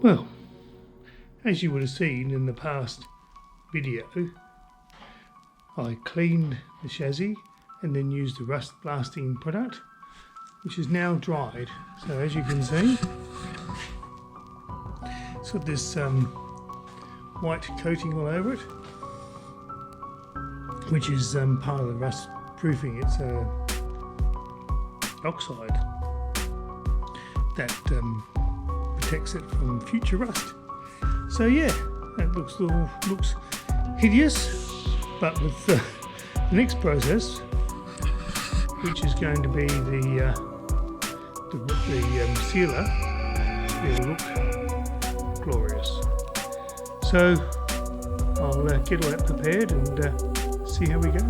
Well, as you would have seen in the past video, I cleaned the chassis and then used the rust blasting product, which is now dried. So as you can see, it's got this white coating all over it, which is part of the rust proofing. It's oxide that protects it from future rust. So yeah, that looks hideous, but with the next process, which is going to be the sealer, it'll look glorious. So I'll get all that prepared and see how we go.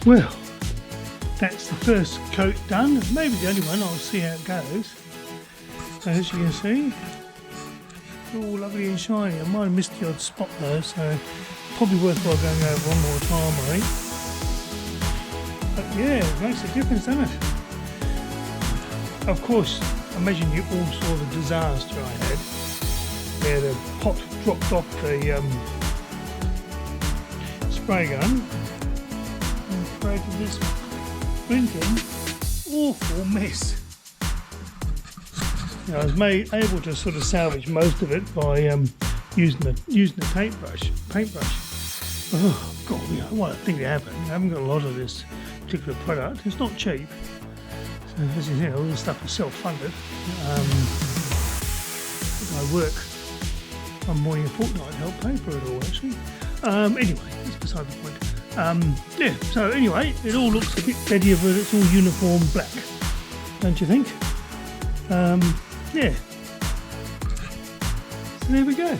Well, that's the first coat done, maybe the only one. I'll see how it goes. So as you can see, it's all lovely and shiny. I might have missed the odd spot though, so probably worthwhile going over one more time, I think. But yeah, it makes a difference, doesn't it? Of course, imagine you all saw the disaster I had where the pot dropped off the spray gun and created this blinking awful mess. You know, I was able to sort of salvage most of it by using the paintbrush. Oh God, you know, what a thing to happen. I haven't got a lot of this particular product. It's not cheap. So as you know, all the stuff is self-funded. I work one morning a fortnight to help pay for it all, actually. Anyway, that's beside the point. Yeah, so anyway, it all looks a bit better, but it's all uniform black, don't you think? Yeah. So there we go.